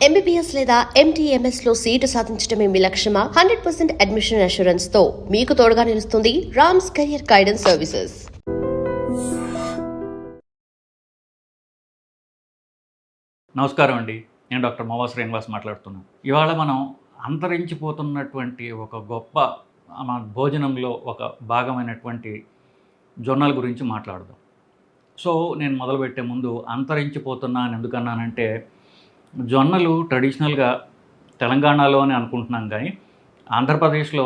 MBBS లేదా MTMS లో seat సాధించడమే మీ లక్ష్యమా? 100% అడ్మిషన్ అష్యూరెన్స్ తో మీకు తోడుగా నిలుస్తుంది రామ్స్ కెరియర్ గైడెన్స్ సర్వీసెస్. నమస్కారం అండి, నేను డాక్టర్ మోవా శ్రీనివాస్ మాట్లాడుతున్నాను. ఇవాళ మనం అంతరించిపోతున్నటువంటి ఒక గొప్ప మన భోజనంలో ఒక భాగమైనటువంటి జొన్నల గురించి మాట్లాడదాం. సో నేను మొదలుపెట్టే ముందు అంతరించిపోతున్నా అని ఎందుకన్నానంటే, జొన్నలు ట్రెడిషనల్గా తెలంగాణలో అని అనుకుంటున్నాం, కానీ ఆంధ్రప్రదేశ్లో,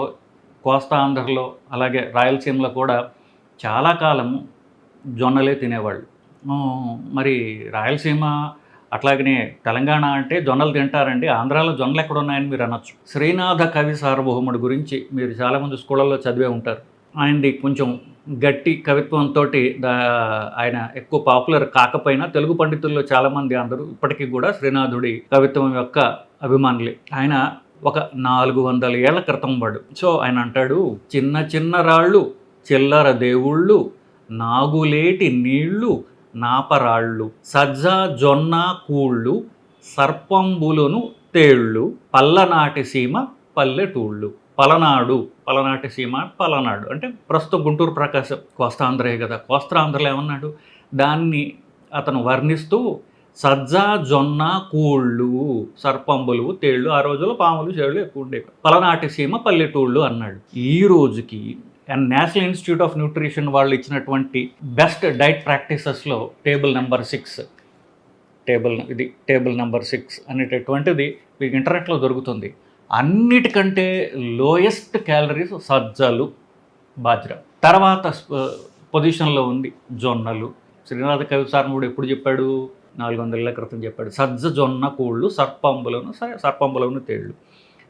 కోస్తా ఆంధ్రలో, అలాగే రాయలసీమలో కూడా చాలా కాలం జొన్నలే తినేవాళ్ళు. మరి రాయలసీమ అట్లాగనే తెలంగాణ అంటే జొన్నలు తింటారండి, ఆంధ్రాలో జొన్నలు ఎక్కడ ఉన్నాయని మీరు అనొచ్చు. శ్రీనాథ కవి సార్వభౌముడి గురించి మీరు చాలామంది స్కూళ్ళల్లో చదివే ఉంటారు. ఆయనది కొంచెం గట్టి కవిత్వంతో ఆయన ఎక్కువ పాపులర్ కాకపోయినా తెలుగు పండితుల్లో చాలామంది అందరూ ఇప్పటికీ కూడా శ్రీనాథుడి కవిత్వం యొక్క అభిమానులే. ఆయన ఒక 400 ఏళ్ల క్రితం వాడు. సో ఆయన అంటాడు, చిన్న చిన్న రాళ్ళు చిల్లర దేవుళ్ళు, నాగులేటి నీళ్లు నాపరాళ్ళు, సజ్జ జొన్న కూళ్ళు, సర్పంబులను తేళ్ళు, పల్లనాటి సీమ పల్లెటూళ్ళు. పలనాటి సీమ పలనాడు అంటే ప్రస్తుతం గుంటూరు ప్రకాశం కోస్తాంధ్రే కదా. కోస్తాంధ్రలో ఏమన్నాడు, దాన్ని అతను వర్ణిస్తూ సజ్జ జొన్న కూళ్ళు, సర్పంబులు తేళ్ళు, ఆ రోజుల్లో పాములు చేళ్ళు ఎక్కువ ఉండేవి, పలనాటి సీమ పల్లెటూళ్ళు అన్నాడు. ఈ రోజుకి నేషనల్ ఇన్స్టిట్యూట్ ఆఫ్ న్యూట్రిషన్ వాళ్ళు ఇచ్చినటువంటి బెస్ట్ డైట్ ప్రాక్టీసెస్లో టేబుల్ నెంబర్ 6 అనేటటువంటిది మీకు ఇంటర్నెట్లో దొరుకుతుంది. అన్నిటికంటే లోయెస్ట్ క్యాలరీస్ సజ్జలు, బాజ్రా. తర్వాత పొజిషన్లో ఉంది జొన్నలు. శ్రీనాథ కవి సార్ముడు ఎప్పుడు చెప్పాడు? 400 ఏళ్ల క్రితం చెప్పాడు. సజ్జ జొన్న కూళ్ళు, సర్పంబులను తేళ్ళు.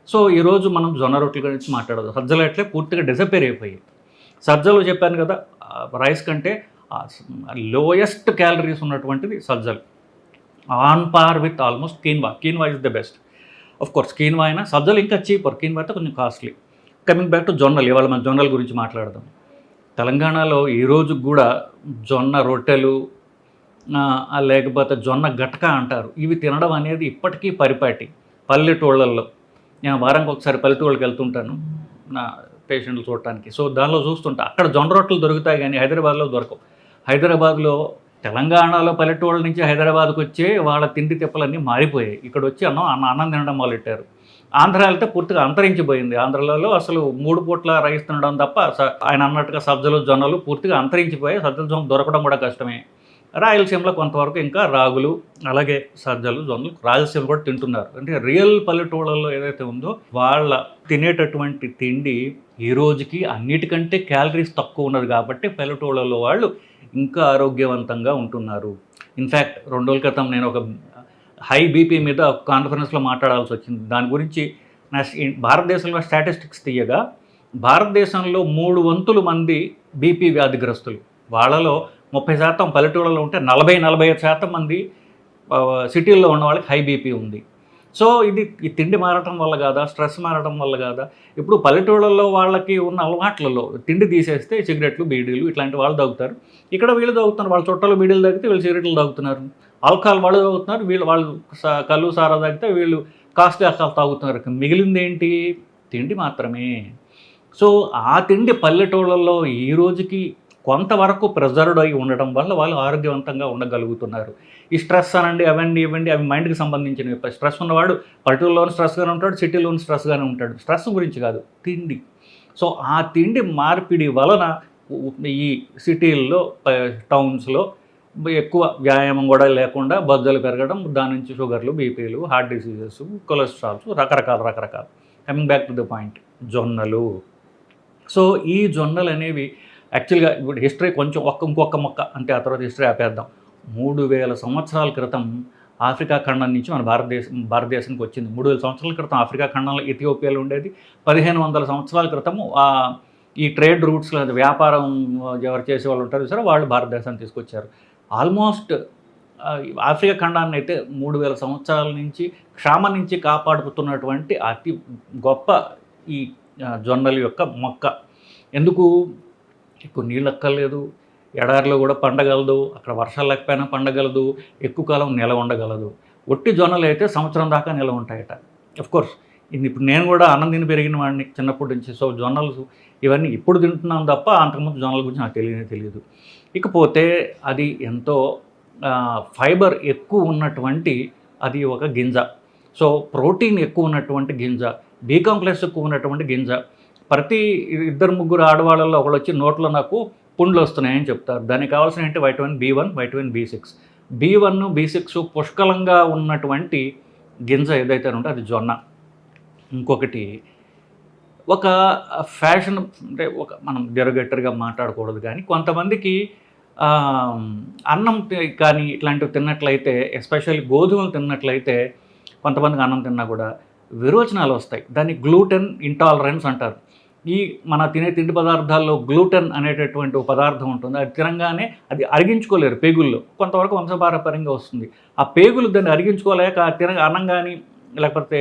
సో ఈరోజు మనం జొన్న రొట్టెల గురించి మాట్లాడదు. సజ్జలు అట్లే పూర్తిగా డిసపేర్ అయిపోయాయి. సజ్జలు చెప్పాను కదా, రైస్ కంటే లోయెస్ట్ క్యాలరీస్ ఉన్నటువంటిది సజ్జలు. On par with almost quinoa is the best. Of course quinoa అయినా సజ్జలు ఇంకా చీపర్, కీన్వా అయితే కొంచెం కాస్ట్లీ. కమింగ్ బ్యాక్ టు జొన్నలు, ఇవాళ మన జొన్నల గురించి మాట్లాడదాం. తెలంగాణలో ఈ రోజు కూడా జొన్న రొట్టెలు లేకపోతే జొన్న గటక అంటారు, ఇవి తినడం అనేది ఇప్పటికీ పరిపాటి. పల్లెటూళ్ళల్లో నేను వారానికి ఒకసారి పల్లెటూళ్ళకి వెళ్తుంటాను నా పేషెంట్లు చూడటానికి. సో దానిలో చూస్తుంటా, అక్కడ జొన్న రొట్టెలు దొరుకుతాయి కానీ హైదరాబాద్లో దొరకవు. హైదరాబాద్లో, తెలంగాణలో పల్లెటూళ్ళ నుంచి హైదరాబాద్కి వచ్చే వాళ్ళ తిండి తిప్పలన్నీ మారిపోయాయి. ఇక్కడ వచ్చి అన్నం తినడం మొదలెట్టారు. ఆంధ్ర వెళ్తే పూర్తిగా అంతరించిపోయింది. ఆంధ్రలో అసలు 3 పూట్ల రైస్ తినడం తప్ప ఆయన అన్నట్టుగా సజ్జలు జొన్నలు పూర్తిగా అంతరించిపోయాయి. సజ్జల జొన్న దొరకడం కూడా కష్టమే. రాయలసీమలో కొంతవరకు ఇంకా రాగులు, అలాగే సజ్జలు జొన్నలు రాయలసీమ కూడా తింటున్నారు. అంటే రియల్ పల్లెటూళ్ళల్లో ఏదైతే ఉందో వాళ్ళ తినేటటువంటి తిండి ఈ రోజుకి అన్నిటికంటే క్యాలరీస్ తక్కువ ఉన్నది కాబట్టి పల్లెటూళ్ళల్లో వాళ్ళు ఇంకా ఆరోగ్యవంతంగా ఉంటున్నారు. ఇన్ఫ్యాక్ట్ 2 రోజుల క్రితం నేను ఒక హై బీపీ మీద కాన్ఫరెన్స్లో మాట్లాడాల్సి వచ్చింది. దాని గురించి భారతదేశంలో స్టాటిస్టిక్స్ తీయగా భారతదేశంలో 3 వంతుల మంది బీపీ వ్యాధిగ్రస్తులు. వాళ్ళలో 30% పల్లెటూళ్ళలో ఉంటే 40-45% మంది సిటీల్లో ఉన్న వాళ్ళకి హై బీపీ ఉంది. సో ఈ తిండి మారటం వల్ల కాదా, స్ట్రెస్ మారటం వల్ల కాదా? ఇప్పుడు పల్లెటూళ్ళల్లో వాళ్ళకి ఉన్న అలవాట్లలో తిండి తీసేస్తే సిగరెట్లు, బీడీలు ఇట్లాంటి వాళ్ళు తాగుతారు. ఇక్కడ వీళ్ళు తాగుతున్నారు. వాళ్ళ చుట్టాలు బీడీలు తాగితే వీళ్ళు సిగరెట్లు తాగుతున్నారు. ఆల్కహాల్ వాళ్ళు తాగుతున్నారు, వాళ్ళు కళ్ళు సారా తాగితే వీళ్ళు కాస్ట్లీ ఆల్కహాల్ తాగుతున్నారు. మిగిలింది ఏంటి? తిండి మాత్రమే. సో ఆ తిండి పల్లెటూళ్ళల్లో ఈ రోజుకి కొంతవరకు ప్రిజర్వ్డ్ అయి ఉండడం వల్ల వాళ్ళు ఆరోగ్యవంతంగా ఉండగలుగుతున్నారు. ఈ స్ట్రెస్ అనండి, ఇవ్వండి అవి మైండ్కి సంబంధించినవి. స్ట్రెస్ ఉన్నవాడు పల్లెటూరులోని స్ట్రెస్గానే ఉంటాడు, సిటీలోని స్ట్రెస్గానే ఉంటాడు. స్ట్రెస్ గురించి కాదు, తిండి. సో ఆ తిండి మార్పిడి వలన ఈ సిటీల్లో, టౌన్స్లో ఎక్కువ వ్యాయామం కూడా లేకుండా బొజ్జలు పెరగడం, దాని నుంచి షుగర్లు, బీపీలు, హార్ట్ డిసీజెస్, కొలెస్ట్రాల్స్, రకరకాల. Coming back to the point, జొన్నలు. సో ఈ జొన్నలు అనేవి యాక్చువల్గా ఇప్పుడు హిస్టరీ కొంచెం ఇంకొక మొక్క అంటే ఆ తర్వాత హిస్టరీ ఆపేద్దాం. 3000 సంవత్సరాల క్రితం ఆఫ్రికా ఖండం నుంచి మన భారతదేశానికి వచ్చింది. 3000 సంవత్సరాల క్రితం ఆఫ్రికా ఖండంలో ఇథియోపియాలో ఉండేది. 1500 సంవత్సరాల క్రితము ఈ ట్రేడ్ రూట్స్లో వ్యాపారం ఎవరు చేసే వాళ్ళు ఉంటారు సరే, వాళ్ళు భారతదేశాన్ని తీసుకొచ్చారు. ఆల్మోస్ట్ ఆఫ్రికా ఖండాన్ని అయితే 3000 సంవత్సరాల నుంచి క్షామ నుంచి కాపాడుతున్నటువంటి అతి గొప్ప ఈ జొన్నల యొక్క మొక్క. ఎందుకు? ఎక్కువ నీళ్ళు అక్కర్లేదు, ఎడారిలో కూడా పండగలదు, అక్కడ వర్షాలు లేకపోయినా పండగలదు, ఎక్కువ కాలం నిల ఉండగలదు. ఒట్టి జొన్నలు అయితే సంవత్సరం దాకా నిల్వ ఉంటాయట. కోర్స్ ఇది ఇప్పుడు నేను కూడా అన్నం తిని పెరిగిన వాడిని చిన్నప్పటి నుంచి. సో జొన్నలు ఇవన్నీ ఇప్పుడు తింటున్నాం తప్ప అంతకుముందు జొన్నల గురించి నాకు తెలియదు. ఇకపోతే అది ఎంతో ఫైబర్ ఎక్కువ ఉన్నటువంటి అది ఒక గింజ. సో ప్రోటీన్ ఎక్కువ ఉన్నటువంటి గింజ, బి కాంప్లెక్స్ ఎక్కువ ఉన్నటువంటి గింజ. ప్రతి 2-3 ఆడవాళ్ళలో ఒకళ్ళు వచ్చి నోట్లో నాకు పుండ్లు వస్తున్నాయని చెప్తారు. దానికి కావాల్సిన ఏంటి? Vitamin B1, vitamin B6. B1, B6 పుష్కలంగా ఉన్నటువంటి గింజ ఏదైతే ఉంటే అది జొన్న. ఇంకొకటి ఒక ఫ్యాషన్ అంటే మనం డెరగేటర్గా మాట్లాడకూడదు, కానీ కొంతమందికి అన్నం కానీ ఇట్లాంటివి తిన్నట్లయితే, ఎస్పెషల్లీ గోధుమలు తిన్నట్లయితే కొంతమందికి అన్నం తిన్నా కూడా విరోచనాలు వస్తాయి. దాన్ని గ్లూటెన్ ఇంటాలరెన్స్ అంటారు. ఈ మన తినే తిండి పదార్థాల్లో గ్లూటెన్ అనేటటువంటి ఒక పదార్థం ఉంటుంది. అది తినగానే అది అరిగించుకోలేరు పేగుల్లో. కొంతవరకు వంశపారపర్యంగా వస్తుంది. ఆ పేగులు దాన్ని అరిగించుకోలేక అన్నం కానీ లేకపోతే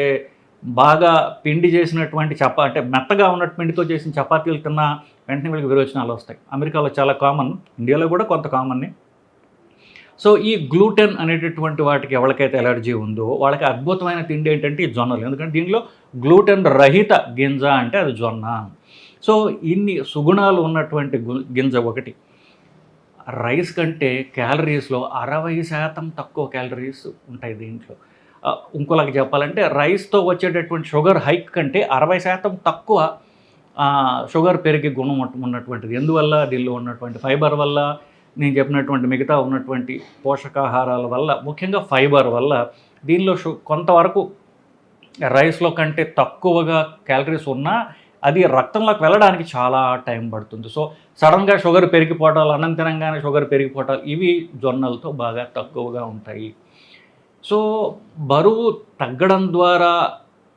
బాగా పిండి చేసినటువంటి అంటే మెత్తగా ఉన్నట్టు పిండితో చేసిన చపాతీలు తిన్న వెంటనే వీళ్ళకి విరోచనాలు వస్తాయి. అమెరికాలో చాలా కామన్, ఇండియాలో కూడా కొంత కామన్ని. సో ఈ గ్లూటెన్ అనేటటువంటి వాటికి ఎవరికైతే ఎలర్జీ ఉందో వాళ్ళకి అద్భుతమైన తిండి ఏంటంటే ఈ జొన్నలు. ఎందుకంటే దీనిలో గ్లూటెన్ రహిత గింజ అంటే అది జొన్న. సో ఇన్ని సుగుణాలు ఉన్నటువంటి గింజ ఒకటి. రైస్ కంటే క్యాలరీస్లో 60% తక్కువ క్యాలరీస్ ఉంటాయి దీంట్లో. ఇంకోలాగా చెప్పాలంటే రైస్తో వచ్చేటటువంటి షుగర్ హైక్ కంటే 60% తక్కువ షుగర్ పెరిగే గుణం ఉన్నటువంటిది. ఎందువల్ల? దీనిలో ఉన్నటువంటి ఫైబర్ వల్ల, నేను చెప్పినటువంటి మిగతా ఉన్నటువంటి పోషకాహారాల వల్ల, ముఖ్యంగా ఫైబర్ వల్ల దీనిలో కొంతవరకు రైస్లో కంటే తక్కువగా క్యాలరీస్ ఉన్నా అది రక్తంలోకి వెళ్ళడానికి చాలా టైం పడుతుంది. సో సడన్గా షుగర్ పెరిగిపోవటాలు, అన్నం తినంగానే షుగర్ పెరిగిపోవటాలు ఇవి జొన్నలతో బాగా తక్కువగా ఉంటాయి. సో బరువు తగ్గడం ద్వారా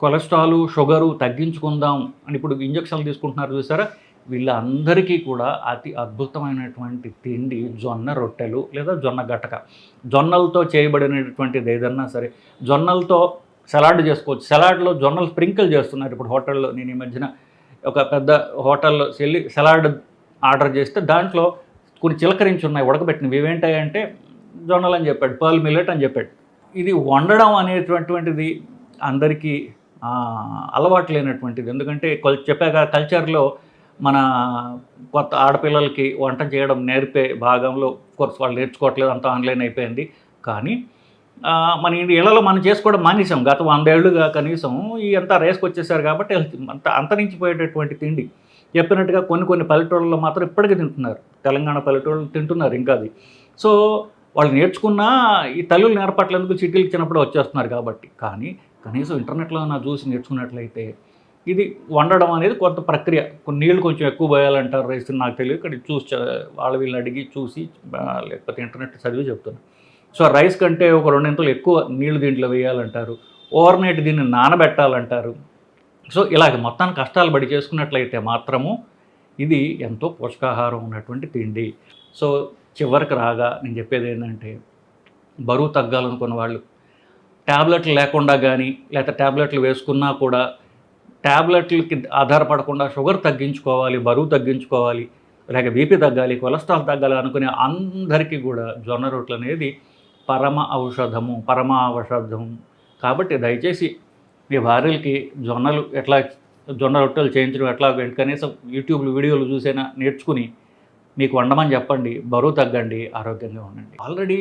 కొలెస్ట్రాల్, షుగరు తగ్గించుకుందాం అని ఇప్పుడు ఇంజక్షన్లు తీసుకుంటున్నారు చూసారా, వీళ్ళందరికీ కూడా అతి అద్భుతమైనటువంటి తిండి జొన్న రొట్టెలు లేదా జొన్న గటక. జొన్నలతో చేయబడినటువంటిది ఏదన్నా సరే, జొన్నలతో సలాడ్ చేసుకోవచ్చు. సలాడ్లో జొన్నలు స్ప్రింకిల్ చేస్తున్నారు ఇప్పుడు హోటల్లో. నేను ఈ మధ్యన ఒక పెద్ద హోటల్లో వెళ్ళి సలాడ్ ఆర్డర్ చేస్తే దాంట్లో కొన్ని చిలకరించి ఉన్నాయి ఉడకబెట్టినవి. ఇవేంటాయంటే జొన్నలు అని చెప్పాడు, పర్ల్ మిల్లెట్ అని చెప్పాడు. ఇది వండడం అనేటువంటిది అందరికీ అలవాటు లేనటువంటిది. ఎందుకంటే చెప్పాక కల్చర్లో మన కొత్త ఆడపిల్లలకి వంట చేయడం నేర్పే భాగంలో కోర్స్ వాళ్ళు నేర్చుకోవట్లేదు, అంతా ఆన్లైన్ అయిపోయింది. కానీ మన ఇళ్లలో మనం చేసుకోవడం మానేసాం. గత 100 ఏళ్ళుగా కనీసం ఈ అంతా రేసుకు వచ్చేసారు కాబట్టి అంతరించిపోయేటటువంటి తిండి. చెప్పినట్టుగా కొన్ని పల్లెటూళ్ళలో మాత్రం ఇప్పటికీ తింటున్నారు. తెలంగాణ పల్లెటూళ్ళు తింటున్నారు ఇంకా అది. సో వాళ్ళు నేర్చుకున్నా ఈ తల్లులు నేర్పట్లేందుకు సిటీలకు చిన్నప్పుడు వచ్చేస్తున్నారు కాబట్టి. కానీ కనీసం ఇంటర్నెట్లో చూసి నేర్చుకున్నట్లయితే ఇది వండడం అనేది కొంత ప్రక్రియ. కొన్ని నీళ్ళు కొంచెం ఎక్కువ పోయాలంటారు రైస్, నాకు తెలియదు. ఇక్కడ చూసి వీళ్ళని అడిగి చూసి లేకపోతే ఇంటర్నెట్ చదివి చెప్తున్నాను. సో రైస్ కంటే ఒక 2 ఇంతలు ఎక్కువ నీళ్లు దీంట్లో వేయాలంటారు. ఓవర్ నైట్ దీన్ని నానబెట్టాలంటారు. సో ఇలాగ మొత్తాన్ని కష్టాలు పడి చేసుకున్నట్లయితే మాత్రము ఇది ఎంతో పోషకాహారం ఉన్నటువంటి తిండి. సో చివరికి రాగా నేను చెప్పేది ఏంటంటే, బరువు తగ్గాలనుకున్న వాళ్ళు ట్యాబ్లెట్లు లేకుండా కానీ లేకపోతే ట్యాబ్లెట్లు వేసుకున్నా కూడా ట్యాబ్లెట్లకి ఆధారపడకుండా షుగర్ తగ్గించుకోవాలి, బరువు తగ్గించుకోవాలి, లేక బీపీ తగ్గాలి, కొలెస్ట్రాల్ తగ్గాలి అనుకునే అందరికీ కూడా జొన్న రొట్టెలు అనేది పరమ ఔషధము. కాబట్టి దయచేసి మీ భార్యలకి జొన్న రొట్టెలు చేయించడం ఎట్లా కనీసం యూట్యూబ్ వీడియోలు చూసైనా నేర్చుకుని మీకు వండమని చెప్పండి. బరువు తగ్గండి, ఆరోగ్యంగా ఉండండి. ఆల్రెడీ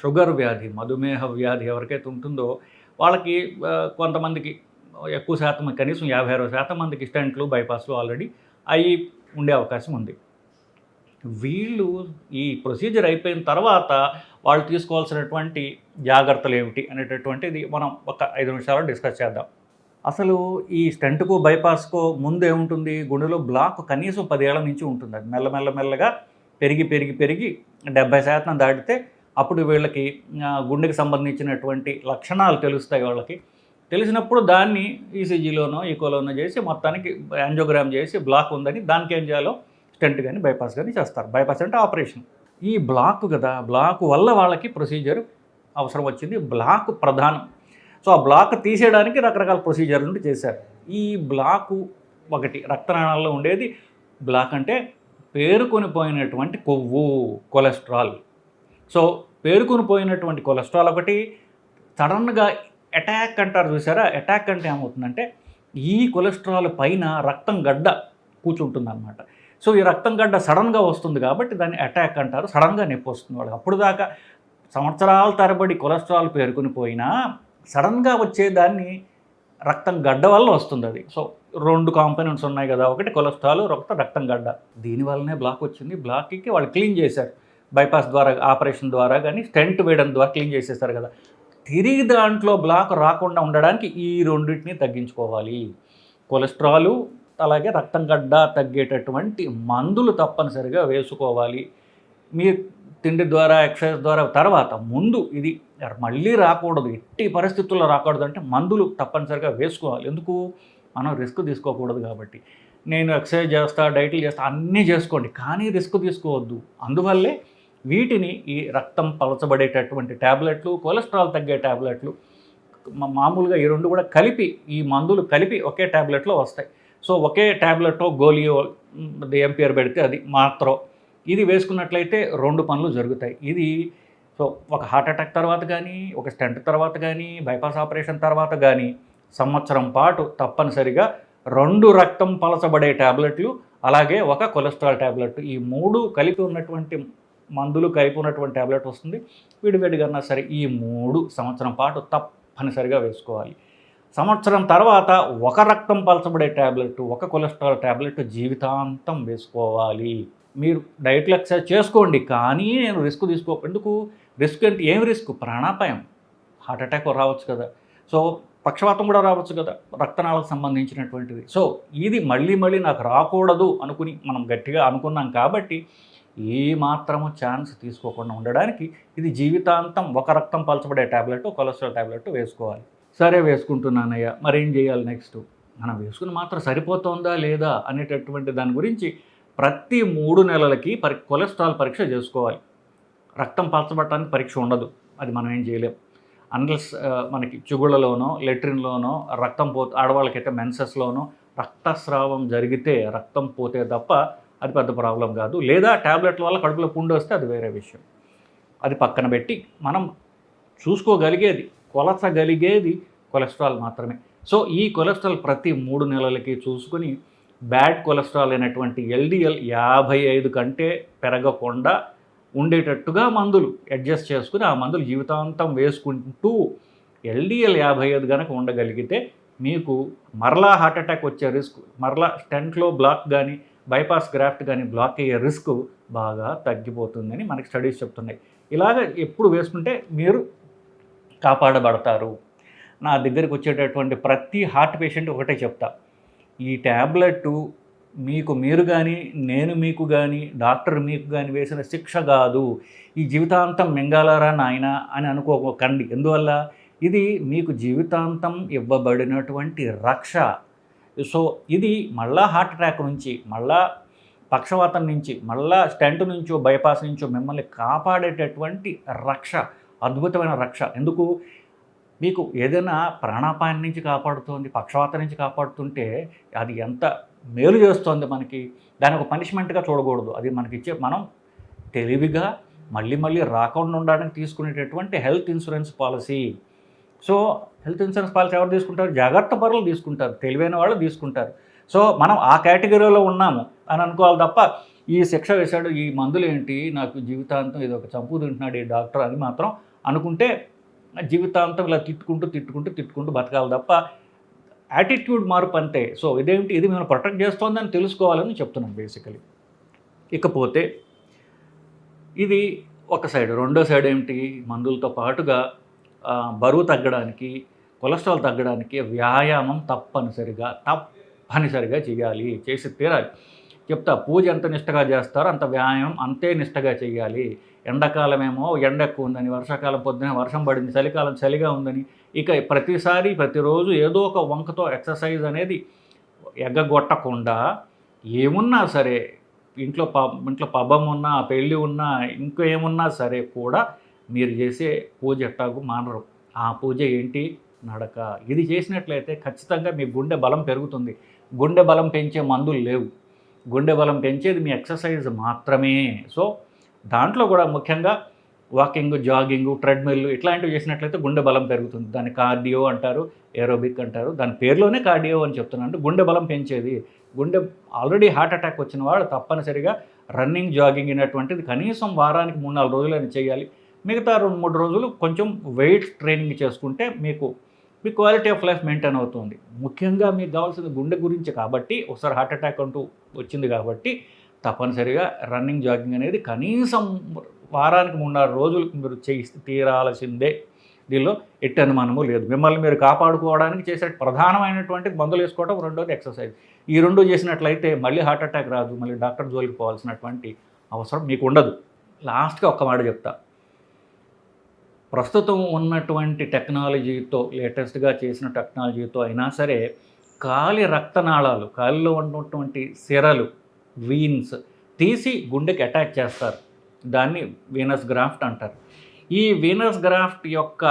షుగర్ వ్యాధి, మధుమేహ వ్యాధి ఎవరికైతే ఉంటుందో వాళ్ళకి కొంతమందికి ఎక్కువ శాతం, కనీసం 50-60% మందికి స్టెంట్లు, బైపాస్లు ఆల్రెడీ అవి ఉండే అవకాశం ఉంది. వీళ్ళు ఈ ప్రొసీజర్ అయిపోయిన తర్వాత వాళ్ళు తీసుకోవాల్సినటువంటి జాగ్రత్తలు ఏమిటి అనేటటువంటిది మనం ఒక 5 నిమిషాలు డిస్కస్ చేద్దాం. అసలు ఈ స్టెంట్కు, బైపాస్కో ముందు ఏముంటుంది? గుండెలో బ్లాక్ కనీసం 10 ఏళ్ల నుంచి ఉంటుంది. అది మెల్లగా పెరిగి 70% దాటితే అప్పుడు వీళ్ళకి గుండెకి సంబంధించినటువంటి లక్షణాలు తెలుస్తాయి. వాళ్ళకి తెలిసినప్పుడు దాన్ని ఈసీజీలోనో ఈకోలోనో చేసి మొత్తానికి యాంజియోగ్రామ్ చేసి బ్లాక్ ఉందని దానికి ఏం చేయాలో స్టెంట్ కానీ బైపాస్ కానీ చేస్తారు. బైపాస్ అంటే ఆపరేషన్. ఈ బ్లాక్ కదా, బ్లాక్ వల్ల వాళ్ళకి ప్రొసీజర్ అవసరం వచ్చింది. బ్లాక్ ప్రధానం. సో ఆ బ్లాక్ తీసేయడానికి రకరకాల ప్రొసీజర్లు చేశారు. ఈ బ్లాకు ఒకటి రక్తనాళాల్లో ఉండేది. బ్లాక్ అంటే పేరుకొని పోయినటువంటి కొవ్వు, కొలెస్ట్రాల్. సో పేరుకొని పోయినటువంటి కొలెస్ట్రాల్ ఒకటి, సడన్గా అటాక్ అంటారు చూసారా, అటాక్ అంటే ఏమవుతుందంటే ఈ కొలెస్ట్రాల్ పైన రక్తం గడ్డ కూర్చుంటుందన్నమాట. సో ఈ రక్తం గడ్డ సడన్గా వస్తుంది కాబట్టి దాన్ని అటాక్ అంటారు. సడన్గా నొప్పి వస్తుంది వాళ్ళకి. అప్పుడు దాకా సంవత్సరాల తరబడి కొలెస్ట్రాల్ పేరుకుని పోయినా సడన్గా వచ్చేదాన్ని రక్తం గడ్డ వల్ల వస్తుంది అది. సో 2 కాంపోనెంట్స్ ఉన్నాయి కదా, ఒకటి కొలెస్ట్రాల్, రక్తం గడ్డ. దీనివల్లనే బ్లాక్ వచ్చింది. బ్లాక్కి వాళ్ళు క్లీన్ చేశారు, బైపాస్ ద్వారా, ఆపరేషన్ ద్వారా కానీ స్టెంట్ వేయడం ద్వారా క్లీన్ చేసేస్తారు కదా. తిరిగి దాంట్లో బ్లాక్ రాకుండా ఉండడానికి ఈ రెండింటిని తగ్గించుకోవాలి. కొలెస్ట్రాలు అలాగే రక్తం గడ్డ తగ్గేటటువంటి మందులు తప్పనిసరిగా వేసుకోవాలి. మీరు తిండి ద్వారా, ఎక్సర్సైజ్ ద్వారా, తర్వాత ముందు ఇది మళ్ళీ రాకూడదు, ఎట్టి పరిస్థితుల్లో రాకూడదు అంటే మందులు తప్పనిసరిగా వేసుకోవాలి. ఎందుకు? మనం రిస్క్ తీసుకోకూడదు కాబట్టి. నేను ఎక్సర్సైజ్ చేస్తా, డైట్లు చేస్తా, అన్నీ చేసుకోండి, కానీ రిస్క్ తీసుకోవద్దు. అందువల్లే వీటిని ఈ రక్తం పలచబడేటటువంటి ట్యాబ్లెట్లు, కొలెస్ట్రాల్ తగ్గే ట్యాబ్లెట్లు, మామూలుగా ఈ 2 కూడా కలిపి, ఈ మందులు కలిపి ఒకే ట్యాబ్లెట్లో వస్తాయి. సో ఒకే ట్యాబ్లెట్ గోలియో ఏం పేరు పెడితే అది మాత్రం ఇది వేసుకున్నట్లయితే 2 పనులు జరుగుతాయి. ఇది సో ఒక హార్ట్ అటాక్ తర్వాత కానీ, ఒక స్టెంట్ తర్వాత కానీ, బైపాస్ ఆపరేషన్ తర్వాత కానీ సంవత్సరం పాటు తప్పనిసరిగా 2 రక్తం పలచబడే ట్యాబ్లెట్లు, అలాగే ఒక కొలెస్ట్రాల్ ట్యాబ్లెట్, ఈ 3 కలిపి ఉన్నటువంటి మందులు కలిపి ఉన్నటువంటి ట్యాబ్లెట్ వస్తుంది. విడివిడిగా సరే ఈ 3 సంవత్సరం పాటు తప్పనిసరిగా వేసుకోవాలి. సంవత్సరం తర్వాత ఒక రక్తం పలచబడే ట్యాబ్లెట్, ఒక కొలెస్ట్రాల్ ట్యాబ్లెట్ జీవితాంతం వేసుకోవాలి. మీరు డైట్లో ఎక్సర్సైజ్ చేసుకోండి, కానీ నేను రిస్క్ ఎందుకు రిస్క్ అంటే ఏం రిస్క్? ప్రాణాపాయం, హార్ట్ అటాక్ రావచ్చు కదా, సో పక్షవాతం కూడా రావచ్చు కదా, రక్తనాళాలకు సంబంధించినటువంటిది. సో ఇది మళ్ళీ నాకు రాకూడదు అనుకుని మనం గట్టిగా అనుకున్నాం కాబట్టి ఏ మాత్రము ఛాన్స్ తీసుకోకుండా ఉండడానికి ఇది జీవితాంతం ఒక రక్తం పలచబడే ట్యాబ్లెట్, కొలెస్ట్రాల్ ట్యాబ్లెట్ వేసుకోవాలి. సరే వేసుకుంటున్నానయ్యా, మరి ఏం చేయాలి నెక్స్ట్? మనం వేసుకుని మాత్రం సరిపోతుందా లేదా అనేటటువంటి దాని గురించి ప్రతి 3 నెలలకి కొలెస్ట్రాల్ పరీక్ష చేసుకోవాలి. రక్తం పలచబడటానికి పరీక్ష ఉండదు, అది మనం ఏం చేయలేం. అన్లెస్ మనకి చిగుళ్ళలోనో, లెట్రిన్లోనో రక్తం పోతే, ఆడవాళ్ళకైతే మెన్సెస్లోనో రక్తస్రావం జరిగితే రక్తం పోతే తప్ప అది పెద్ద ప్రాబ్లం కాదు. లేదా ట్యాబ్లెట్ల వల్ల కడుపులో పుండు వస్తే అది వేరే విషయం. అది పక్కన పెట్టి మనం చూసుకోగలిగేది, కొలచగలిగేది కొలెస్ట్రాల్ మాత్రమే. సో ఈ కొలెస్ట్రాల్ ప్రతి 3 నెలలకి చూసుకుని బ్యాడ్ కొలెస్ట్రాల్ అయినటువంటి LDL 55 కంటే పెరగకుండా ఉండేటట్టుగా మందులు అడ్జస్ట్ చేసుకుని ఆ మందులు జీవితాంతం వేసుకుంటూ LDL 55 కనుక ఉండగలిగితే మీకు మరలా హార్ట్ అటాక్ వచ్చే రిస్క్, మరలా స్టెంట్లో బ్లాక్ కానీ, బైపాస్ గ్రాఫ్ట్ కానీ బ్లాక్ అయ్యే రిస్క్ బాగా తగ్గిపోతుందని మనకి స్టడీస్ చెప్తున్నాయి. ఇలాగ ఎప్పుడు వేసుకుంటే మీరు కాపాడబడతారు. నా దగ్గరికి వచ్చేటటువంటి ప్రతి హార్ట్ పేషెంట్ ఒకటే చెప్తా, ఈ ట్యాబ్లెట్ మీరు కానీ, నేను మీకు కానీ, డాక్టర్ మీకు కానీ వేసిన శిక్ష కాదు, ఈ జీవితాంతం మింగాలరా నాయన అని అనుకోకండి. ఎందువల్ల? ఇది మీకు జీవితాంతం ఇవ్వబడినటువంటి రక్ష. సో ఇది మళ్ళా హార్ట్ అటాక్ నుంచి, మళ్ళా పక్షవాతం నుంచి, మళ్ళా స్టెంట్ నుంచో, బైపాస్ నుంచో మిమ్మల్ని కాపాడేటటువంటి రక్ష, అద్భుతమైన రక్ష. ఎందుకు? మీకు ఏదైనా ప్రాణాపాయం నుంచి కాపాడుతుంది, పక్షవాతం నుంచి కాపాడుతుంటే అది ఎంత మేలు చేస్తుంది మనకి. దాని ఒక పనిష్మెంట్గా చూడకూడదు. అది మనకిచ్చే, మనం తెలివిగా మళ్ళీ రాకుండా ఉండడానికి తీసుకునేటటువంటి health insurance policy. So health insurance policy ఎవరు తీసుకుంటారు? జాగ్రత్త పరులు తీసుకుంటారు, తెలివైన వాళ్ళు తీసుకుంటారు. సో మనం ఆ కేటగిరీలో ఉన్నాము అని అనుకోవాలి తప్ప ఈ శిక్ష వేశాడు, ఈ మందులు ఏంటి, నాకు జీవితాంతం ఇది ఒక చంపు తింటున్నాడు ఈ డాక్టర్ అని మాత్రం అనుకుంటే జీవితాంతం ఇలా తిట్టుకుంటూ బతకాలి తప్ప యాటిట్యూడ్ మార్పు అంతే. సో ఇదేంటి, ఇది మిమ్మల్ని ప్రొటెక్ట్ చేస్తోందని తెలుసుకోవాలని చెప్తున్నాను బేసికలీ. ఇకపోతే ఇది ఒక సైడ్. రెండో సైడ్ ఏమిటి? మందులతో పాటుగా బరువు తగ్గడానికి, కొలెస్ట్రాల్ తగ్గడానికి వ్యాయామం తప్పనిసరిగా చేయాలి, చేసి తీరాలి. చెప్తా, పూజ ఎంత నిష్టగా చేస్తారో అంత వ్యాయామం అంతే నిష్టగా చేయాలి. ఎండాకాలం ఏమో ఎండ ఎక్కువ ఉందని, వర్షాకాలం పొద్దున వర్షం పడింది, చలికాలం చలిగా ఉందని, ఇక ప్రతిరోజు ఏదో ఒక వంకతో ఎక్సర్సైజ్ అనేది ఎగ్గగొట్టకుండా ఏమున్నా సరే, ఇంట్లో పబ్బం ఉన్నా, పెళ్ళి ఉన్నా, ఇంకో ఏమున్నా సరే కూడా మీరు చేసే పూజ ఎట్టాగు మానరు. ఆ పూజ ఏంటి? నడక. ఇది చేసినట్లయితే ఖచ్చితంగా మీ గుండె బలం పెరుగుతుంది. గుండె బలం పెంచే మందులు లేవు, గుండె బలం పెంచేది మీ ఎక్సర్సైజ్ మాత్రమే. సో దాంట్లో కూడా ముఖ్యంగా వాకింగ్, జాగింగ్, ట్రెడ్మిల్ ఇట్లాంటివి చేసినట్లయితే గుండె బలం పెరుగుతుంది. దాన్ని కార్డియో అంటారు, ఏరోబిక్ అంటారు. దాని పేరులోనే కార్డియో అని చెప్తున్నాను. అంటే గుండె బలం పెంచేది. గుండె ఆల్రెడీ హార్ట్ అటాక్ వచ్చిన వాళ్ళు తప్పనిసరిగా రన్నింగ్, జాగింగ్ అనేటువంటిది కనీసం వారానికి 3-4 రోజులైనా చేయాలి. మిగతా 2-3 రోజులు కొంచెం వెయిట్ ట్రైనింగ్ చేసుకుంటే మీ క్వాలిటీ ఆఫ్ లైఫ్ మెయింటైన్ అవుతుంది. ముఖ్యంగా మీకు కావాల్సింది గుండె గురించి కాబట్టి, ఒకసారి హార్ట్ అటాక్ అంటూ వచ్చింది కాబట్టి తప్పనిసరిగా రన్నింగ్, జాగింగ్ అనేది కనీసం వారానికి 3-4 రోజులు మీరు చేసి తీరాల్సిందే. దీనిలో ఎట్టి అనుమానము లేదు. మిమ్మల్ని మీరు కాపాడుకోవడానికి చేసే ప్రధానమైనటువంటి మందులు వేసుకోవడం, రెండోది ఎక్సర్సైజ్. ఈ 2 చేసినట్లయితే మళ్ళీ హార్ట్ అటాక్ రాదు, మళ్ళీ డాక్టర్ జోలికి పోవాల్సినటువంటి అవసరం మీకు ఉండదు. లాస్ట్గా ఒక్క మాట చెప్తా. ప్రస్తుతం ఉన్నటువంటి టెక్నాలజీతో, లేటెస్ట్గా చేసిన టెక్నాలజీతో అయినా సరే కాలి రక్తనాళాలు, కాలిలో ఉన్నటువంటి సిరలు, వీన్స్ తీసి గుండెకి అటాక్ చేస్తారు. దాన్ని వీనస్ గ్రాఫ్ట్ అంటారు. ఈ వీనస్ గ్రాఫ్ట్ యొక్క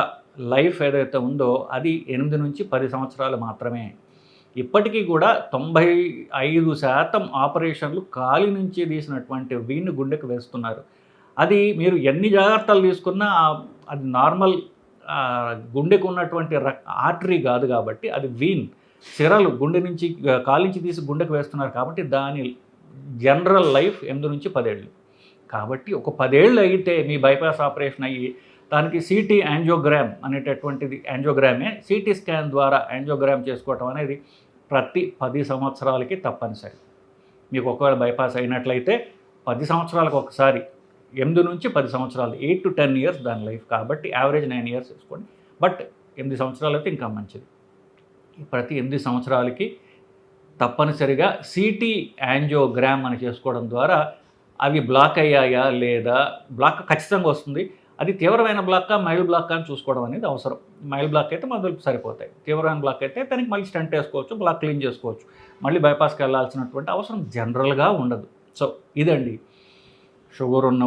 లైఫ్ ఏదైతే ఉందో అది 8 నుంచి 10 సంవత్సరాలు మాత్రమే. ఇప్పటికీ కూడా 95% ఆపరేషన్లు కాలి నుంచి తీసినటువంటి వీన్ గుండెకు వేస్తున్నారు. అది మీరు ఎన్ని జాగ్రత్తలు తీసుకున్నా అది నార్మల్ గుండెకు ఉన్నటువంటి ఆర్టరీ కాదు కాబట్టి అది వీన్, సిరలు గుండె నుంచి కాలి నుంచి తీసి గుండెకు వేస్తున్నారు కాబట్టి దాని జనరల్ లైఫ్ 8 నుంచి 10 ఏళ్ళు. కాబట్టి ఒక 10 ఏళ్ళు అయితే మీ బైపాస్ ఆపరేషన్ అయ్యి దానికి సిటీ యాంజియోగ్రామ్ అనేటటువంటిది, యాంజియోగ్రామే సిటీ స్కాన్ ద్వారా యాంజియోగ్రామ్ చేసుకోవటం అనేది ప్రతి 10 సంవత్సరాలకి తప్పనిసరి. మీకు ఒకవేళ బైపాస్ అయినట్లయితే 10 సంవత్సరాలకు ఒకసారి, 8 నుంచి 10 సంవత్సరాలు, 8 to 10 ఇయర్స్ దాని లైఫ్. కాబట్టి యావరేజ్ 9 ఇయర్స్ వేసుకోండి. బట్ 8 సంవత్సరాలు అయితే ఇంకా మంచిది. ప్రతి 8 సంవత్సరాలకి తప్పనిసరిగా సిటీ యాంజియోగ్రామ్ అని చేసుకోవడం ద్వారా అవి బ్లాక్ అయ్యాయా లేదా, బ్లాక్ ఖచ్చితంగా వస్తుంది. అది తీవ్రమైన బ్లాక్కా, మైల్డ్ బ్లాక్కా అని చూసుకోవడం అనేది అవసరం. మైల్డ్ బ్లాక్ అయితే మందులు సరిపోతాయి. తీవ్రమైన బ్లాక్ అయితే దానికి మళ్ళీ స్టంట్ వేసుకోవచ్చు, బ్లాక్ క్లీన్ చేసుకోవచ్చు. మళ్ళీ బైపాస్కి వెళ్ళాల్సినటువంటి అవసరం జనరల్గా ఉండదు. సో ఇదండి, షుగర్ ఉన్న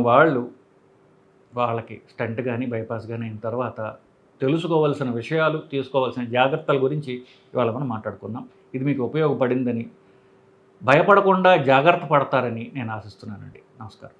వాళ్ళకి స్టంట్ కానీ బైపాస్ కానీ అయిన తర్వాత తెలుసుకోవాల్సిన విషయాలు, తీసుకోవాల్సిన జాగ్రత్తల గురించి ఇవాళ మనం మాట్లాడుకున్నాం. ఇది మీకు ఉపయోగపడిందని, భయపడకుండా జాగ్రత్త పడతారని నేను ఆశిస్తున్నానండి. నమస్కారం.